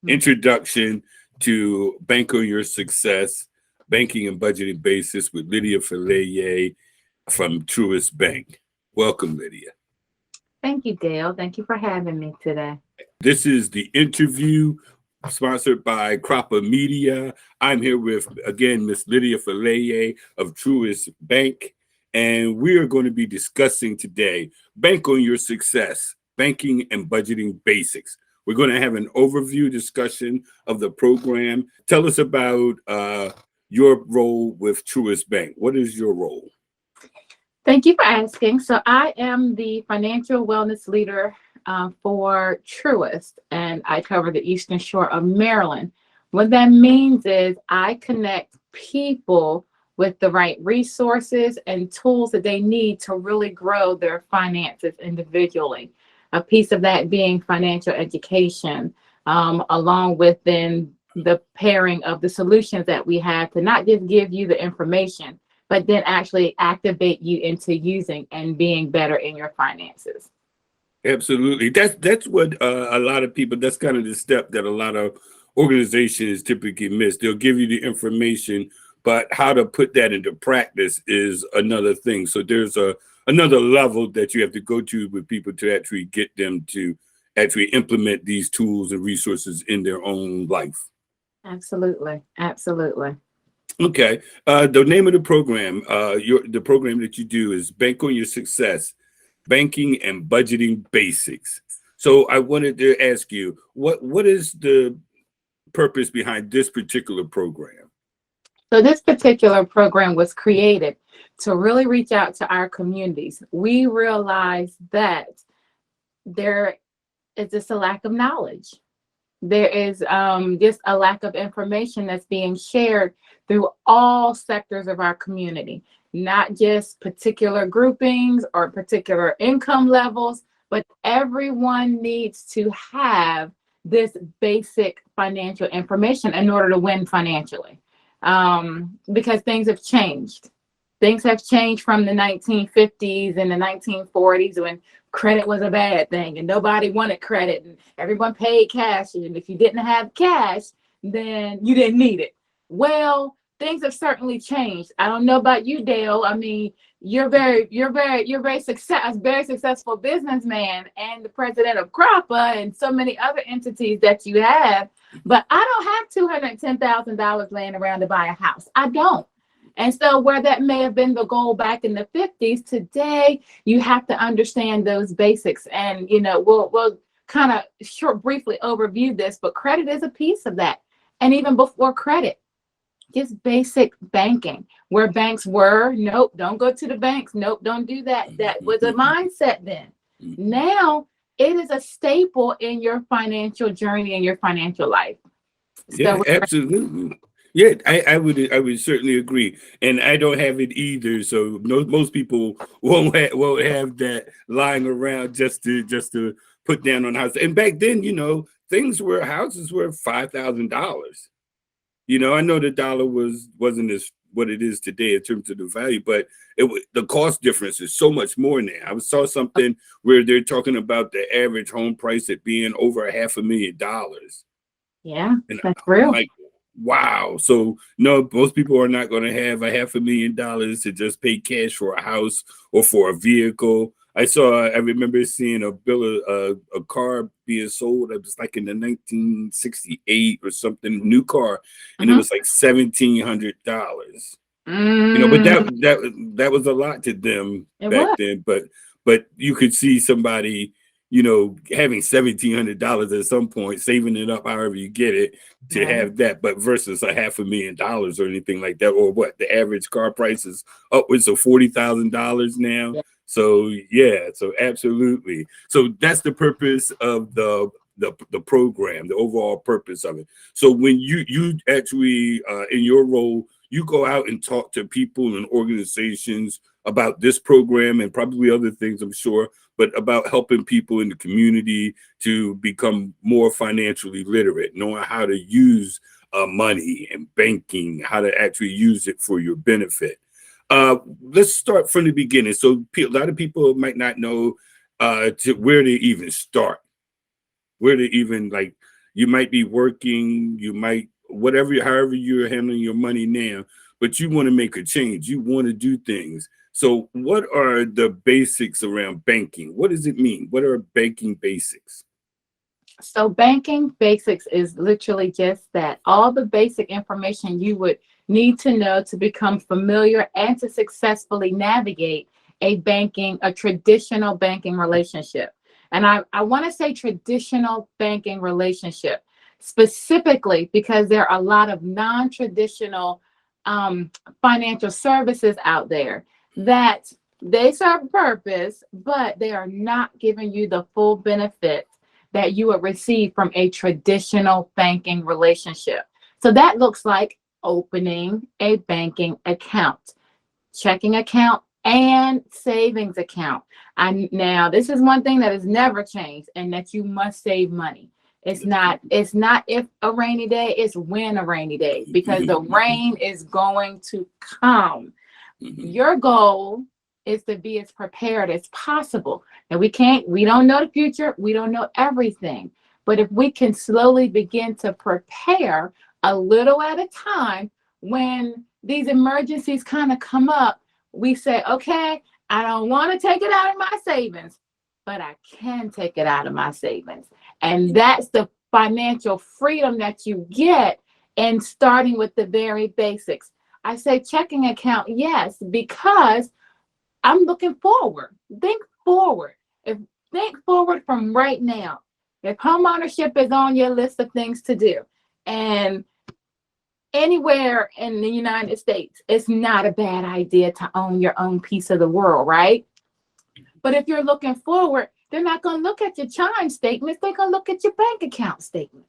introduction to Bank on Your Success, Banking and Budgeting Basics with Lydia Fillet from Truist Bank. Welcome, Lydia. Thank you, Dale. Thank you for having me today. This is the interview sponsored by CROPA Media. I'm here with, again, Miss Lydia Fillet of Truist Bank, and we are going to be discussing today Bank on Your Success, Banking and Budgeting Basics. We're going to have an overview discussion of the program. Tell us about your role with Truist Bank. What is your role? Thank you for asking. So I am the financial wellness leader for Truist, and I cover the Eastern Shore of Maryland. What that means is I connect people with the right resources and tools that they need to really grow their finances individually. A piece of that being financial education, along with then the pairing of the solutions that we have to not just give you the information, but then actually activate you into using and being better in your finances. Absolutely. That's what a lot of people, that's kind of the step that a lot of organizations typically miss. They'll give you the information, but how to put that into practice is another thing. So there's another level that you have to go to with people to actually get them to actually implement these tools and resources in their own life. Absolutely. Absolutely. Okay. The name of the program, the program that you do is Bank on Your Success, Banking and Budgeting Basics. So I wanted to ask you, what is the purpose behind this particular program? So this particular program was created to really reach out to our communities. We realize that there is just a lack of knowledge. There is just a lack of information that's being shared through all sectors of our community, not just particular groupings or particular income levels, but everyone needs to have this basic financial information in order to win financially, because things have changed. Things have changed from the 1950s and the 1940s when credit was a bad thing and nobody wanted credit and everyone paid cash. And if you didn't have cash, then you didn't need it. Well, things have certainly changed. I don't know about you, Dale. I mean, you're very successful businessman and the president of CROPA and so many other entities that you have. But I don't have $210,000 laying around to buy a house. I don't. And so where that may have been the goal back in the 50s, today you have to understand those basics. And, we'll kind of briefly overview this, but credit is a piece of that. And even before credit, just basic banking, where banks were, nope, don't go to the banks. Nope, don't do that. That was a mindset then. Now it is a staple in your financial journey and your financial life. Yeah, absolutely. Yeah, I would certainly agree, and I don't have it either. So most people won't have that lying around just to put down on a house. And back then, houses were $5,000. I know the dollar wasn't as what it is today in terms of the value, but the cost difference is so much more now. I saw something where they're talking about the average home price at being over $500,000. Yeah, that's real. Like, wow. So no, most people are not going to have $500,000 to just pay cash for a house or for a vehicle. I remember seeing a bill of a car being sold. It was like in the 1968 or something, new car, and it was like $1,700. But that was a lot to them back then. But you could see somebody, having $1,700 at some point, saving it up however you get it to have that, but versus $500,000 or anything like that, or what the average car price is upwards of $40,000 now. Yeah. So so absolutely. So that's the purpose of the program, the overall purpose of it. So when you actually in your role, you go out and talk to people and organizations about this program and probably other things, I'm sure, but about helping people in the community to become more financially literate, knowing how to use money and banking, how to actually use it for your benefit. Let's start from the beginning. So a lot of people might not know to where to even start, where to even You might be working, you might whatever, however you're handling your money now, but you want to make a change. You want to do things. So, what are the basics around banking? What does it mean? What are banking basics? So banking basics is literally just that. All the basic information you would need to know to become familiar and to successfully navigate a traditional banking relationship. And I want to say traditional banking relationship specifically because there are a lot of non-traditional um, financial services out there that they serve a purpose, but they are not giving you the full benefits that you would receive from a traditional banking relationship. So that looks like opening a banking account, checking account, and savings account. And now this is one thing that has never changed, and that you must save money. It's not if a rainy day, it's when a rainy day, because the rain is going to come. Your goal is to be as prepared as possible. And we don't know the future, we don't know everything. But if we can slowly begin to prepare a little at a time, when these emergencies kind of come up, we say, okay, I don't want to take it out of my savings, but I can take it out of my savings. And that's the financial freedom that you get in starting with the very basics. I say checking account, yes, because I'm looking forward. Think forward. Think forward from right now. If home ownership is on your list of things to do, and anywhere in the United States, it's not a bad idea to own your own piece of the world, right? But if you're looking forward, they're not going to look at your chime statements. They're going to look at your bank account statements.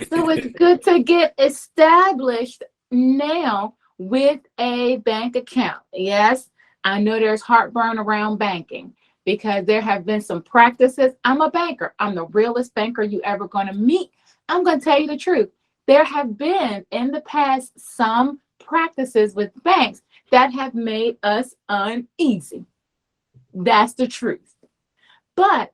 So it's good to get established now with a bank account. Yes, I know there's heartburn around banking because there have been some practices. I'm a banker. I'm the realest banker you ever going to meet. I'm going to tell you the truth. There have been in the past some practices with banks that have made us uneasy. That's the truth. But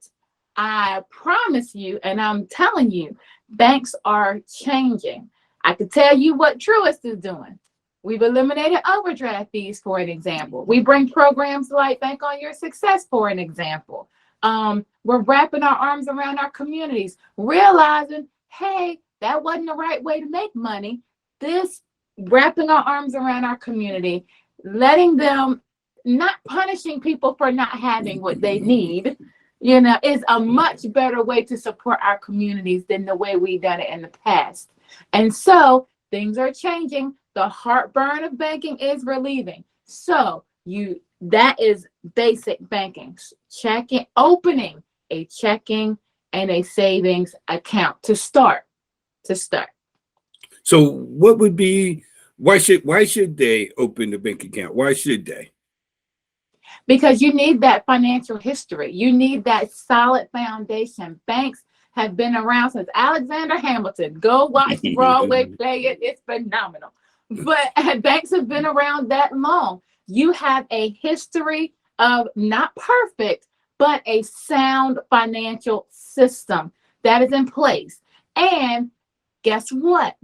I promise you, and I'm telling you, banks are changing. I could tell you what Truist is doing. We've eliminated overdraft fees, for an example. We bring programs like Bank on Your Success, for an example. We're wrapping our arms around our communities, realizing, hey, that wasn't the right way to make money. This wrapping our arms around our community, letting them, not punishing people for not having what they need, is a much better way to support our communities than the way we've done it in the past. And so things are changing. The heartburn of banking is relieving. So that is basic banking. Opening a checking and a savings account to start. So, what would be why should they open the bank account? Why should they? Because you need that financial history. You need that solid foundation. Banks have been around since Alexander Hamilton. Go watch Broadway play it. It's phenomenal. But banks have been around that long. You have a history of not perfect, but a sound financial system that is in place. And guess what?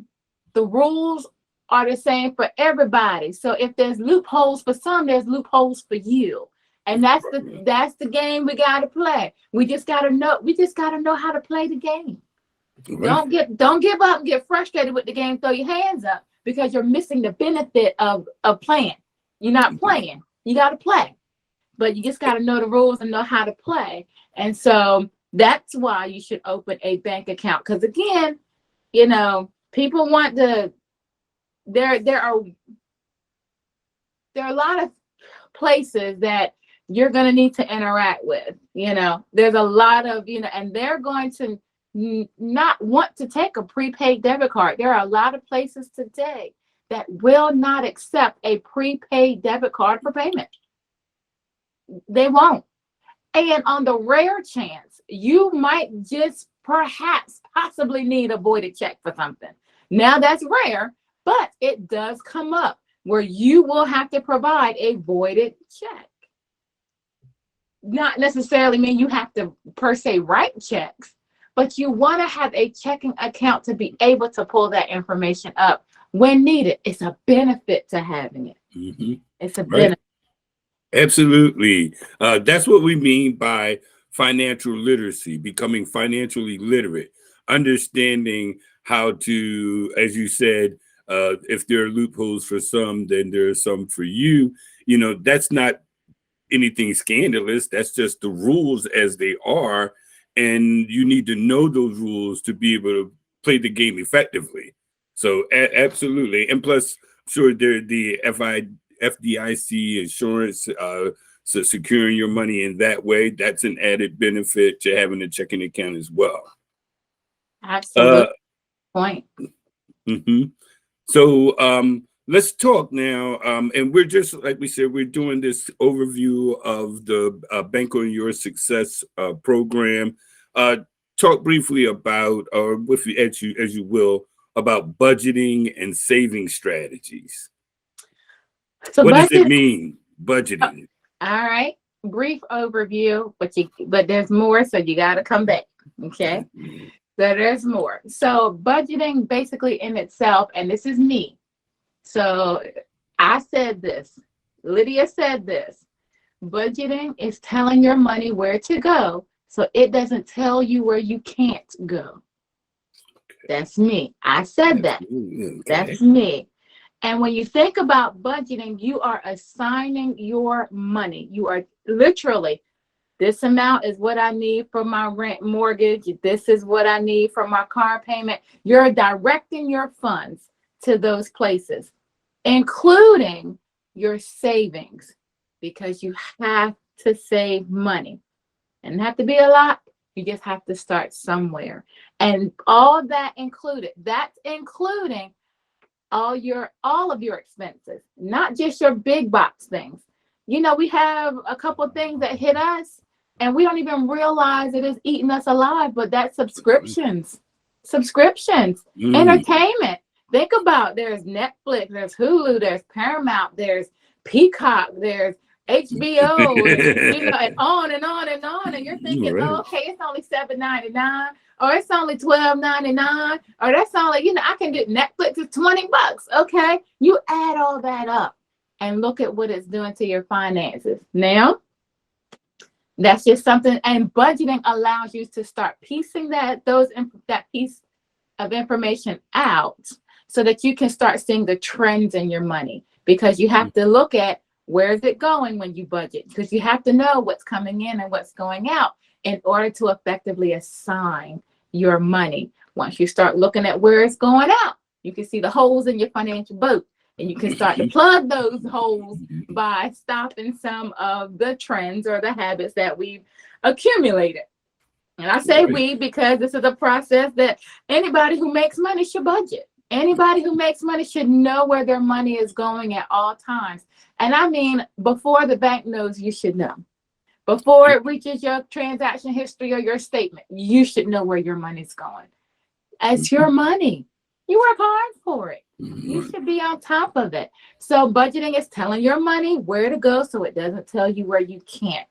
The rules are the same for everybody. So if there's loopholes for some, there's loopholes for you. And that's the game we gotta play. We just gotta know how to play the game. Right. Don't give up and get frustrated with the game, throw your hands up, because you're missing the benefit of playing. You're not playing. You gotta play. But you just gotta know the rules and know how to play. And so that's why you should open a bank account. Because again, people want to. There are a lot of places that you're going to need to interact with. There's a lot of, and they're going to not want to take a prepaid debit card. There are a lot of places today that will not accept a prepaid debit card for payment. They won't. And on the rare chance, you might just perhaps possibly need a voided check for something. Now that's rare, but it does come up where you will have to provide a voided check. Not necessarily mean you have to per se write checks, but you want to have a checking account to be able to pull that information up when needed. It's a benefit to having it. Hmm. It's a Right. benefit. Absolutely. That's what we mean by financial literacy, becoming financially literate, understanding how to, as you said, if there are loopholes for some, then there are some for you. You know, that's not anything scandalous. That's just the rules as they are. And you need to know those rules to be able to play the game effectively. So absolutely. And plus, sure, the FDIC insurance, so securing your money in that way, that's an added benefit to having a checking account as well. Uh, Absolute point. mhm. So let's talk now. And we're just, like we said, we're doing this overview of the Bank on Your Success program. Uh, talk briefly about, or with you, as you will, about budgeting and saving strategies. So What does it budget. mean, uh, budgeting? All right. Brief overview, but there's more, so you got to come back. Okay. Mhm. So there's more. So budgeting basically in itself, and this is me. So I said this. Lydia said this. Budgeting is telling your money where to go, so it doesn't tell you where you can't go. That's me. I said that. Absolutely. Okay. That's me. And when you think about budgeting, you are assigning your money. You are literally, this amount is what I need for my rent mortgage. This is what I need for my car payment. You're directing your funds to those places, including your savings, because you have to save money. And have to be a lot. You just have to start somewhere. And all that included, that's including all of your expenses, not just your big box things. You know, we have a couple of things that hit us and we don't even realize it is eating us alive, but that's subscriptions, Mm. entertainment. Think about, there's Netflix, there's Hulu, there's Paramount, there's Peacock, there's HBO, you know, and on and on and on. And you're thinking, Right. oh, okay, it's only $7.99, or it's only $12.99, or that's only, you know, I can get Netflix is $20. Okay. You add all that up and look at what it's doing to your finances. Now, that's just something, and budgeting allows you to start piecing that piece of information out so that you can start seeing the trends in your money, because you have to look at where is it going when you budget, because you have to know what's coming in and what's going out in order to effectively assign your money. Once you start looking at where it's going out, you can see the holes in your financial boat, and you can start to plug those holes by stopping some of the trends or the habits that we've accumulated. And I say Right. we because this is a process that anybody who makes money should budget. Anybody who makes money should know where their money is going at all times. And I mean, before the bank knows, you should know. Before it reaches your transaction history or your statement, you should know where your money's going. It's your money. You work hard for it. You should be on top of it. So budgeting is telling your money where to go so it doesn't tell you where you can't.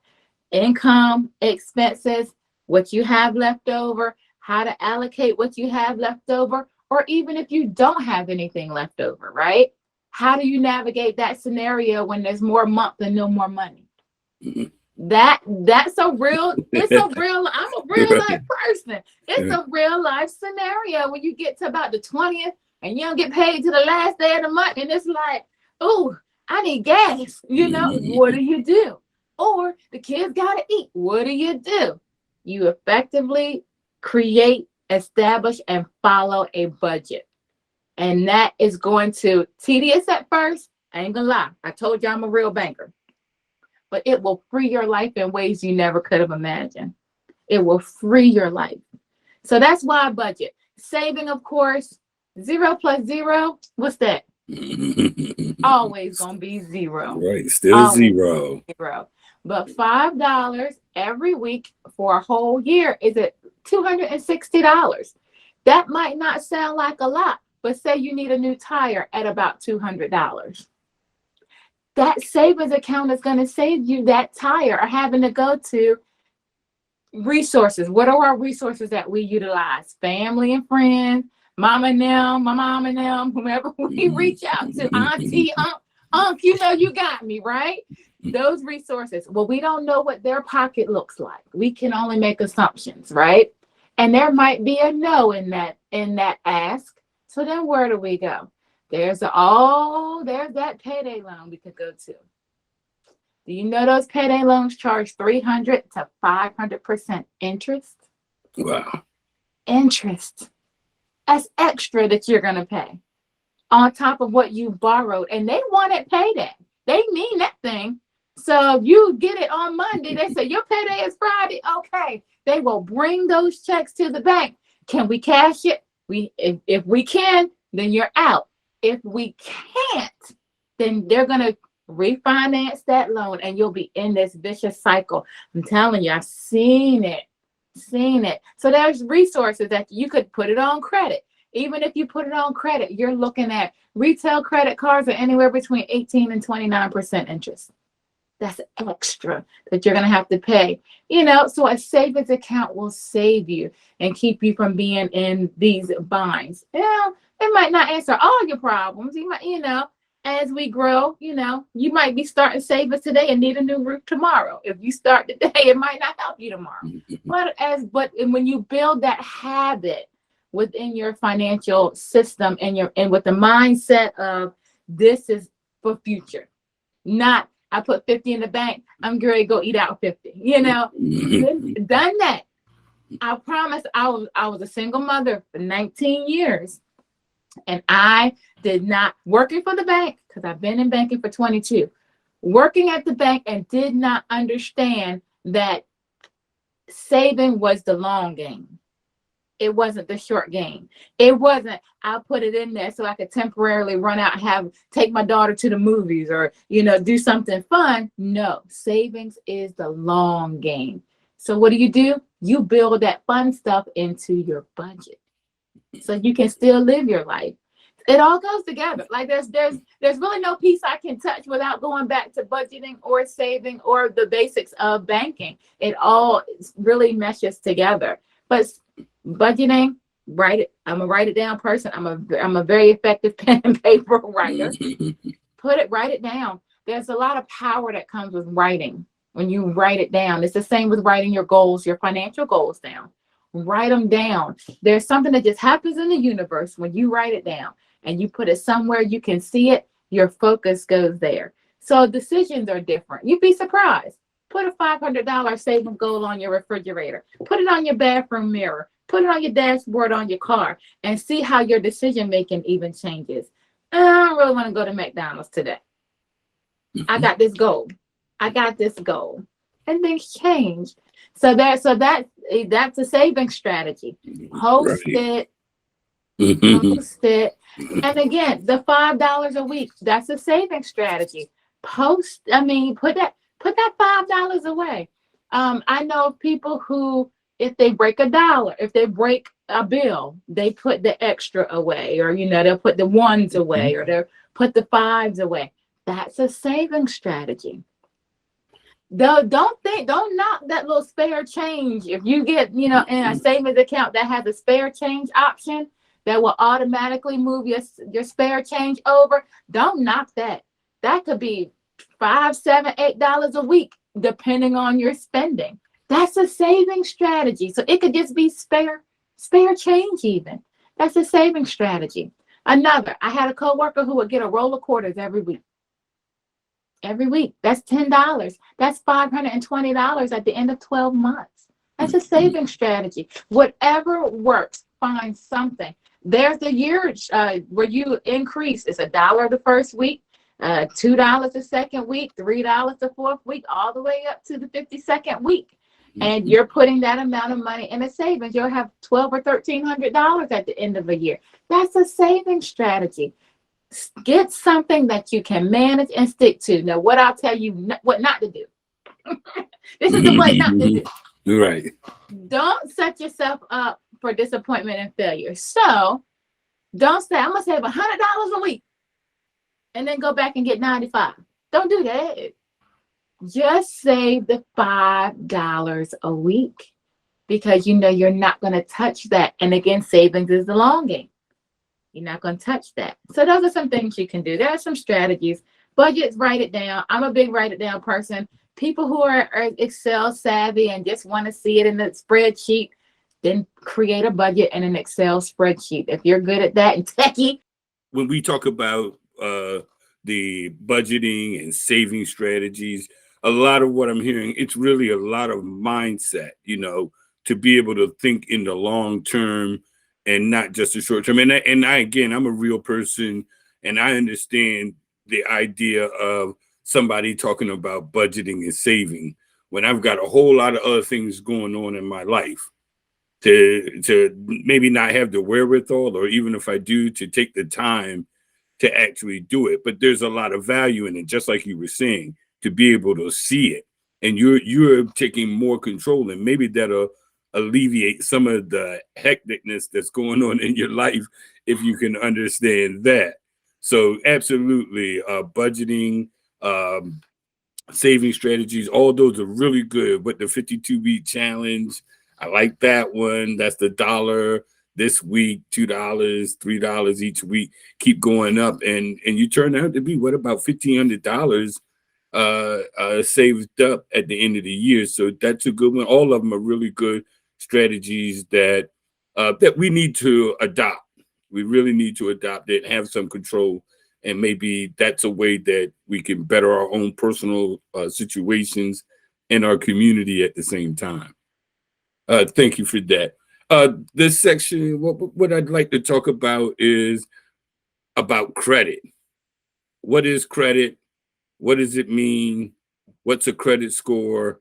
Income, expenses, what you have left over, how to allocate what you have left over, or even if you don't have anything left over, right? How do you navigate that scenario when there's more month and no more money? That's a real, I'm a real life person. It's a real life scenario when you get to about the 20th and you don't get paid to the last day of the month. And it's like, oh, I need gas. You know, what do you do? Or the kids got to eat. What do? You effectively create, establish, and follow a budget. And that is going to tedious at first. I ain't gonna lie. I told you I'm a real banker. But it will free your life in ways you never could have imagined. It will free your life. So that's why I budget. Saving, of course, 0 plus 0, what's that? Always gonna be 0. Right. Still Always zero. 0. But $5 every week for a whole year is at $260. That might not sound like a lot, but say you need a new tire at about $200. That savings account is going to save you that tire or having to go to Resources. What are our resources that we utilize? Family and friends, mom and them, my mom and them, whomever we reach out to, auntie, unc, you know you got me, right? Those resources. Well, we don't know what their pocket looks like. We can only make assumptions, right? And there might be a no in that ask. So then where do we go? There's that payday loan we could go to. Do you know those payday loans charge 300 to 500% interest? Wow. Interest. That's extra that you're going to pay on top of what you borrowed. And they want it payday. They mean that thing. So if you get it on Monday, they say your payday is Friday. Okay. They will bring those checks to the bank. Can we cash it? If we can, then you're out. If we can't, then they're going to refinance that loan and you'll be in this vicious cycle. I'm telling you, I've seen it. So there's resources that you could put it on credit. Even if you put it on credit, you're looking at retail credit cards are anywhere between 18 and 29% interest. That's extra that you're going to have to pay. So a savings account will save you and keep you from being in these binds. It might not answer all your problems. You might, as we grow, you might be starting savings today and need a new roof tomorrow. If you start today, it might not help you tomorrow. But when you build that habit within your financial system and with the mindset of this is for future, not I put 50 in the bank, I'm going to go eat out 50. Done that. I promise. I was a single mother for 19 years. And I did not working for the bank because I've been in banking for 22, working at the bank and did not understand that saving was the long game. It wasn't the short game. It wasn't, I'll put it in there so I could temporarily run out and take my daughter to the movies or, do something fun. No, savings is the long game. So what do? You build that fun stuff into your budget. So you can still live your life. It all goes together. Like there's really no piece I can touch without going back to budgeting or saving or the basics of banking. It all really meshes together. But budgeting, write it. I'm a write it down person. I'm a very effective pen and paper writer. Write it down. There's a lot of power that comes with writing when you write it down. It's the same with writing your goals, your financial goals down. Write them down. There's something that just happens in the universe when you write it down and you put it somewhere you can see it, your focus goes there. So decisions are different. You'd be surprised. Put a $500 saving goal on your refrigerator. Put it on your bathroom mirror. Put it on your dashboard on your car and see how your decision making even changes. I don't really want to go to McDonald's today. I got this goal. And things change. So that's a saving strategy. Post it. And again, the $5 a week, that's a saving strategy. Put that $5 away. I know of people who, if they break $1, if they break a bill, they put the extra away, or they'll put the ones away, or they'll put the fives away. That's a saving strategy. Don't knock that little spare change. If you get, in a savings account that has a spare change option that will automatically move your spare change over, don't knock that. That could be $5, $7, $8 a week, depending on your spending. That's a saving strategy. So it could just be spare change even. That's a saving strategy. I had a coworker who would get a roll of quarters every week. Every week. That's $10. That's $520 at the end of 12 months. That's a saving strategy. Whatever works, find something. There's the year where you increase. It's $1 the first week, $2 the second week, $3 the fourth week, all the way up to the 52nd week. And you're putting that amount of money in a savings. You'll have $1,200 or $1,300 at the end of the year. That's a saving strategy. Get something that you can manage and stick to. Now, what I'll tell you what not to do. This is the what not to do. Right. Don't set yourself up for disappointment and failure. So don't say, I'm going to save $100 a week and then go back and get 95. Don't do that. Just save the $5 a week because you know you're not going to touch that. And again, savings is the long game. You're not going to touch that. So those are some things you can do. There are some strategies. Budgets, write it down. I'm a big write it down person. People who are Excel savvy and just want to see it in the spreadsheet, then create a budget in an Excel spreadsheet. If you're good at that and techie. When we talk about the budgeting and saving strategies, a lot of what I'm hearing, it's really a lot of mindset, to be able to think in the long term and not just the short term. And I again, I'm a real person, and I understand the idea of somebody talking about budgeting and saving when I've got a whole lot of other things going on in my life, to maybe not have the wherewithal, or even if I do, to take the time to actually do it. But there's a lot of value in it, just like you were saying, to be able to see it. And you're taking more control, and maybe that'll alleviate some of the hecticness that's going on in your life if you can understand that. So absolutely, budgeting, saving strategies, all those are really good. But the 52-week challenge, I like that one. That's the $1 this week, $2, $3 each week, keep going up, and you turn out to be about $1,500 saved up at the end of the year. So that's a good one. All of them are really good strategies that we need to adopt. We really need to adopt it, have some control, and maybe that's a way that we can better our own personal situations and our community at the same time. Thank you for that. This section, what I'd like to talk about is about credit. What is credit? What does it mean? What's a credit score?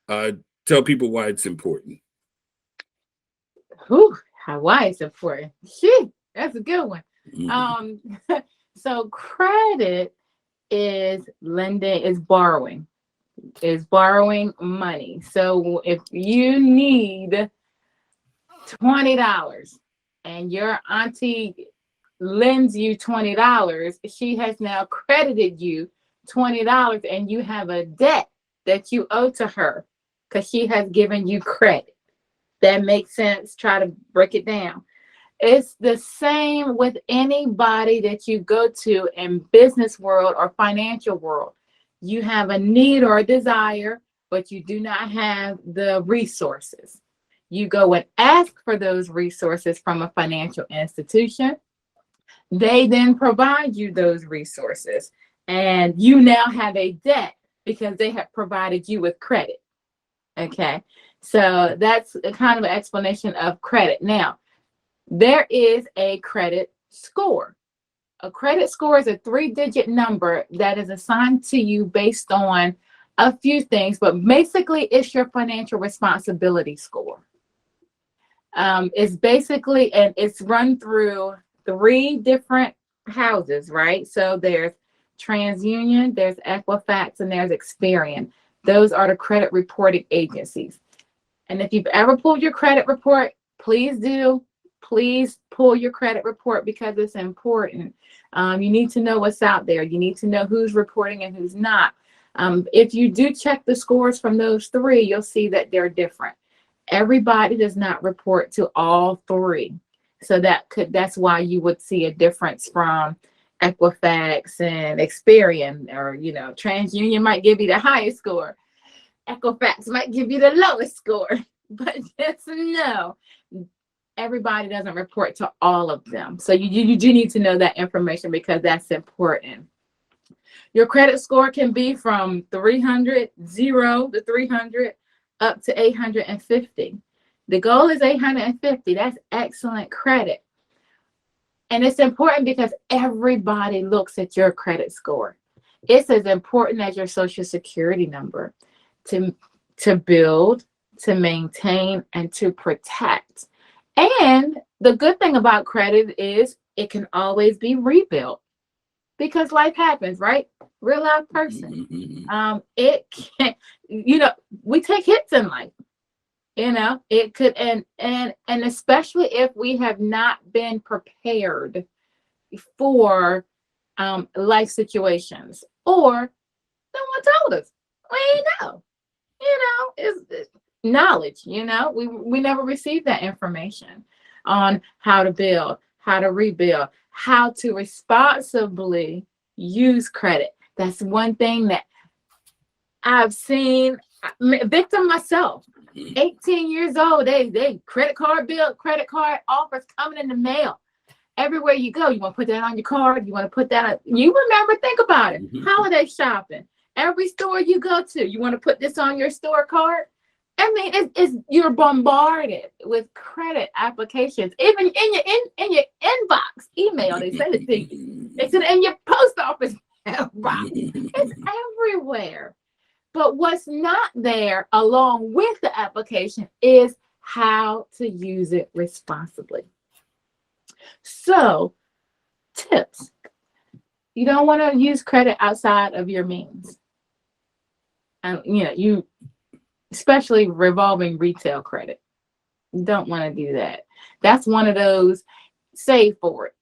Tell people why it's important. Why it's important? Shit, that's a good one. Mhm. So credit is lending, is borrowing money. So if you need $20 and your auntie lends you $20, she has now credited you $20 and you have a debt that you owe to her because she has given you credit. That makes sense. Try to break it down. It's the same with anybody that you go to in business world or financial world. You have a need or a desire, but you do not have the resources. You go and ask for those resources from a financial institution. They then provide you those resources, and you now have a debt because they have provided you with credit. Okay, so that's a kind of an explanation of credit. Now, there is a credit score. A credit score is a 3-digit number that is assigned to you based on a few things, but basically it's your financial responsibility score. It's basically, and it's run through 3 different houses, right? So there's TransUnion, there's Equifax, and there's Experian. Those are the credit reporting agencies. And if you've ever pulled your credit report, please do. Please pull your credit report because it's important. You need to know what's out there. You need to know who's reporting and who's not. If you do check the scores from those 3, you'll see that they're different. Everybody does not report to all 3. So that's why you would see a difference from Equifax and Experian, or TransUnion might give you the highest score. Equifax might give you the lowest score. But just know, everybody doesn't report to all of them. So you do need to know that information because that's important. Your credit score can be from 300, 0 to 300, up to 850. The goal is 850. That's excellent credit. And it's important because everybody looks at your credit score. It's as important as your social security number to build, to maintain, and to protect. And the good thing about credit is it can always be rebuilt because life happens, right? Real life person. It can, we take hits in life. It could, and especially if we have not been prepared for life situations, or someone told us, we ain't know. knowledge. We never received that information on how to build, how to rebuild, how to responsibly use credit. That's one thing that I've seen. Victim myself. 18 years old, they credit card bill, credit card offers coming in the mail. Everywhere you go, you want to put that on your card. You want to put that on. You remember, think about it. Holiday shopping. Every store you go to, you want to put this on your store card. I mean, it's you're bombarded with credit applications. Even in your inbox email, they send it to you. It's in your post office box. It's everywhere. But what's not there along with the application is how to use it responsibly. So, tips. You don't want to use credit outside of your means. And you especially revolving retail credit. You don't want to do that. That's one of those save for it.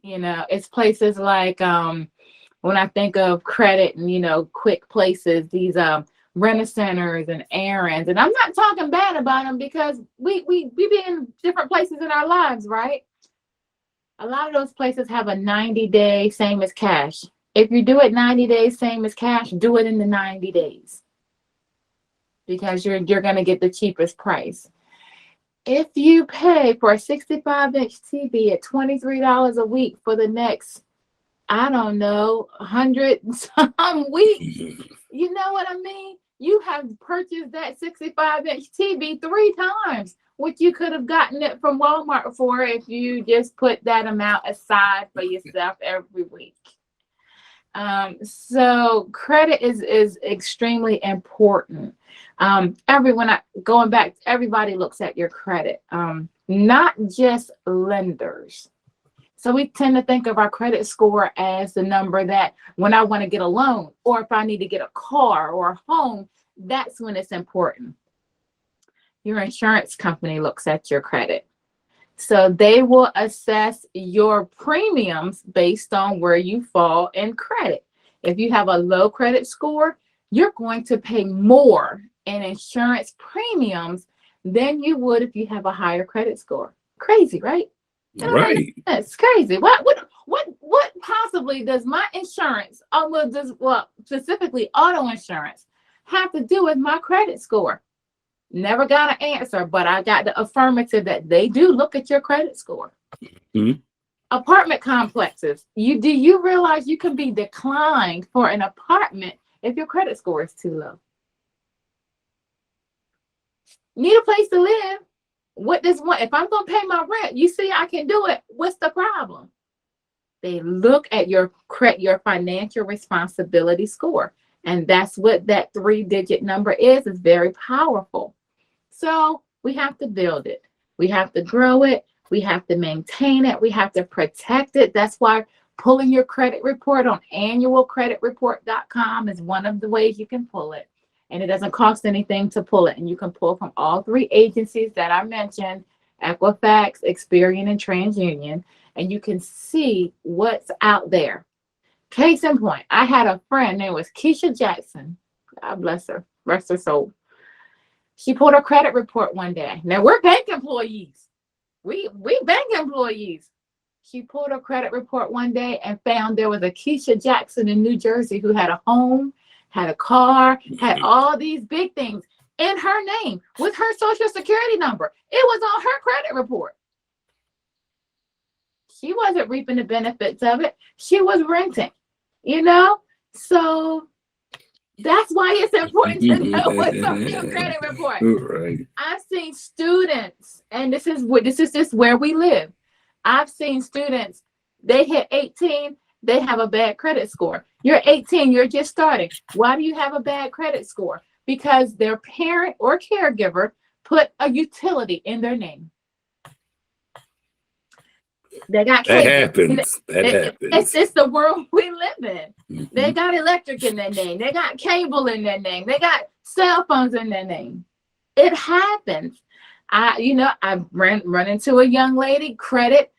It's places like when I think of credit and quick places, these Rent-A-Centers and errands, and I'm not talking bad about them because we be in different places in our lives, right? A lot of those places have a 90-day same as cash. If you do it 90 days same as cash, do it in the 90 days because you're going to get the cheapest price. If you pay for a 65-inch TV at $23 a week for the next, I don't know, 100 some weeks, you know what I mean? You have purchased that 65-inch TV 3 times, which you could have gotten it from Walmart for if you just put that amount aside for yourself every week. So credit is extremely important. Going back, everybody looks at your credit, not just lenders. So we tend to think of our credit score as the number that when I want to get a loan or if I need to get a car or a home, that's when it's important. Your insurance company looks at your credit. So they will assess your premiums based on where you fall in credit. If you have a low credit score, you're going to pay more in insurance premiums than you would if you have a higher credit score. Crazy, right? Right. That's crazy. What possibly does my insurance, specifically auto insurance, have to do with my credit score? Never got an answer, but I got the affirmative that they do look at your credit score. Mm-hmm. Apartment complexes. Do you realize you can be declined for an apartment if your credit score is too low? Need a place to live. If I'm going to pay my rent, you see I can do it. What's the problem? They look at your financial responsibility score. And that's what that 3-digit number is. It's very powerful. So we have to build it. We have to grow it. We have to maintain it. We have to protect it. That's why pulling your credit report on annualcreditreport.com is one of the ways you can pull it. And it doesn't cost anything to pull it. And you can pull from all 3 agencies that I mentioned, Equifax, Experian, and TransUnion. And you can see what's out there. Case in point, I had a friend named was Keisha Jackson. God bless her. Rest her soul. She pulled her credit report one day. Now, we're bank employees. We bank employees. She pulled her credit report one day and found there was a Keisha Jackson in New Jersey who had a home, had a car, had all these big things in her name with her social security number. It was on her credit report. She wasn't reaping the benefits of it. She was renting, So that's why it's important to know what's on your credit report. Right. I've seen students, and this is just where we live. I've seen students, they hit 18, they have a bad credit score. You're 18, you're just starting. Why do you have a bad credit score? Because their parent or caregiver put a utility in their name. They got cable. That happens. It's the world we live in. Mm-hmm. They got electric in their name. They got cable in their name. They got cell phones in their name. It happens. I run into a young lady, credit,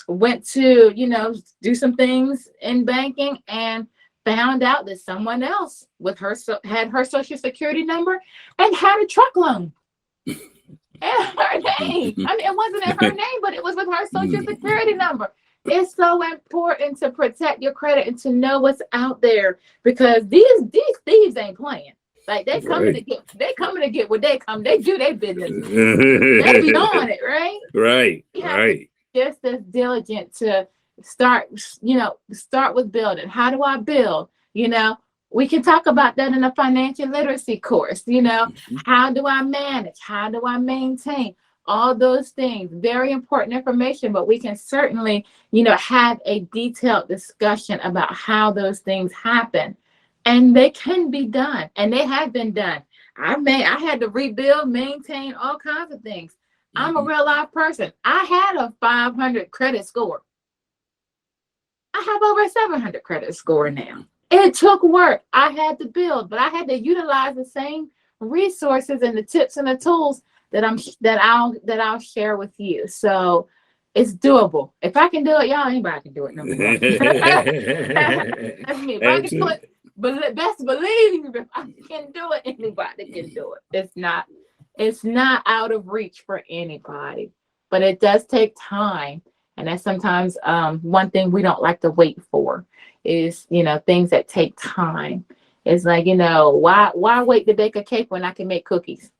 went to, do some things in banking and found out that someone else with her had her social security number and had a truck loan. And her name. I mean, it wasn't in her name, but it was with her social security number. It's so important to protect your credit and to know what's out there, because these thieves ain't playing. Like they coming to get what they come. They do their business. They be on it, right? Right. You have to be just as diligent to start with building. How do I build? We can talk about that in a financial literacy course. How do I manage? How do I maintain? All those things, very important information, but we can certainly, have a detailed discussion about how those things happen. And they can be done, and they have been done. I had to rebuild, maintain all kinds of things. I'm a real life person. I had a 500 credit score. I have over 700 credit score now. It took work. I had to build, but I had to utilize the same resources and the tips and the tools that I'll share with you. So it's doable. If I can do it, y'all, anybody can do it. No more. That's me. If I can do it, but best believe if I can do it, anybody can do it. It's not out of reach for anybody, but it does take time. And that's sometimes one thing we don't like to wait for is, things that take time. It's like, why wait to bake a cake when I can make cookies?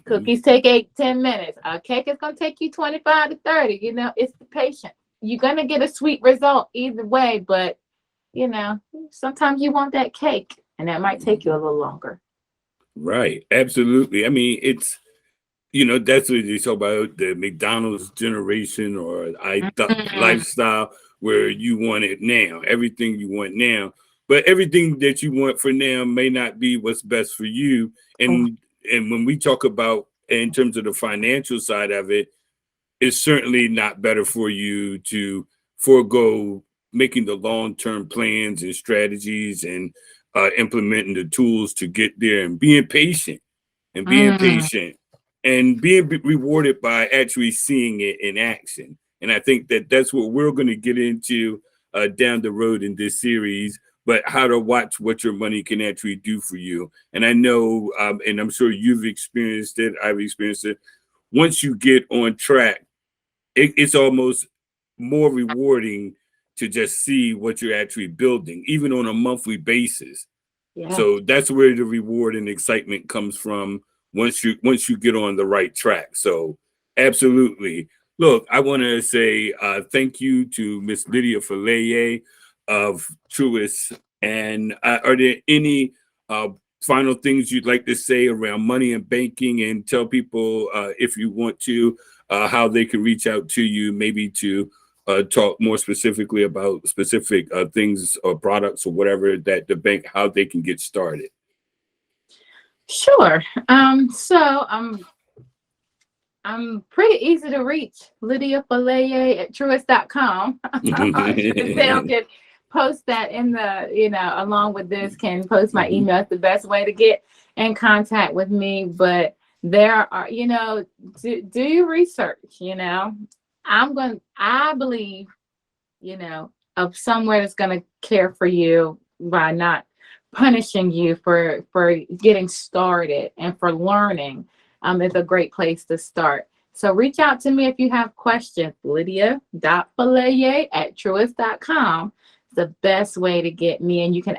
Cookies take 8-10 minutes. A cake is going to take you 25 to 30. It's the patient. You're going to get a sweet result either way, but, sometimes you want that cake, and that might take you a little longer. Right. Absolutely. I mean, it's, that's what they talk about, the McDonald's generation or lifestyle, where you want it now, everything you want now, but everything that you want for now may not be what's best for you. And when we talk about in terms of the financial side of it, it's certainly not better for you to forego making the long-term plans and strategies and implementing the tools to get there, and being patient and being rewarded by actually seeing it in action. And I think that that's what we're going to get into down the road in this series, but how to watch what your money can actually do for you. And I know, and I'm sure you've experienced it, I've experienced it. Once you get on track, it's almost more rewarding to just see what you're actually building, even on a monthly basis. Yeah. So that's where the reward and excitement comes from once you get on the right track. So absolutely. Look, I want to say thank you to Miss Lydia Faleye of Truist. And are there any final things you'd like to say around money and banking, and tell people if you want to, how they can reach out to you, maybe to talk more specifically about specific things or products or whatever that the bank, how they can get started? Sure. So I'm pretty easy to reach. Lydia Faleye at Truist.com. Dale can post that in the, along with this, can post my email. It's the best way to get in contact with me. But there are, do your research, I believe, of somewhere that's going to care for you by not punishing you for getting started and for learning is a great place to start. So reach out to me if you have questions. Lydia.Faleye at Truist.com. The best way to get me, and you can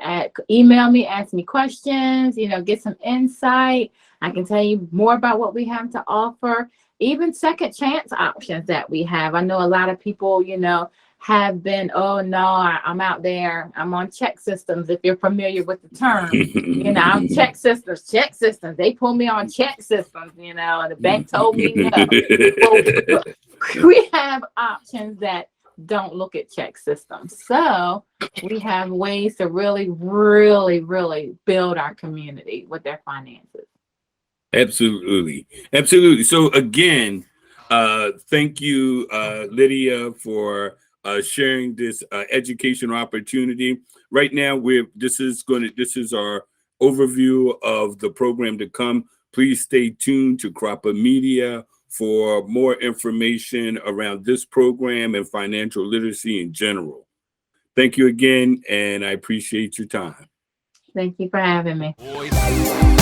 email me, ask me questions, get some insight. I can tell you more about what we have to offer, even second chance options that we have. I know a lot of people, have been, oh no, I'm out there, I'm on check systems, if you're familiar with the term. I'm check systems. They pull me on check systems, the bank told me no. Well, we have options that don't look at check systems. So we have ways to really, really, really build our community with their finances. Absolutely. So again, thank you, Lydia, for sharing this educational opportunity. Right now, this is our overview of the program to come. Please stay tuned to CROPA Media for more information around this program and financial literacy in general. thank you again, and I appreciate your time. Thank you for having me. Boys.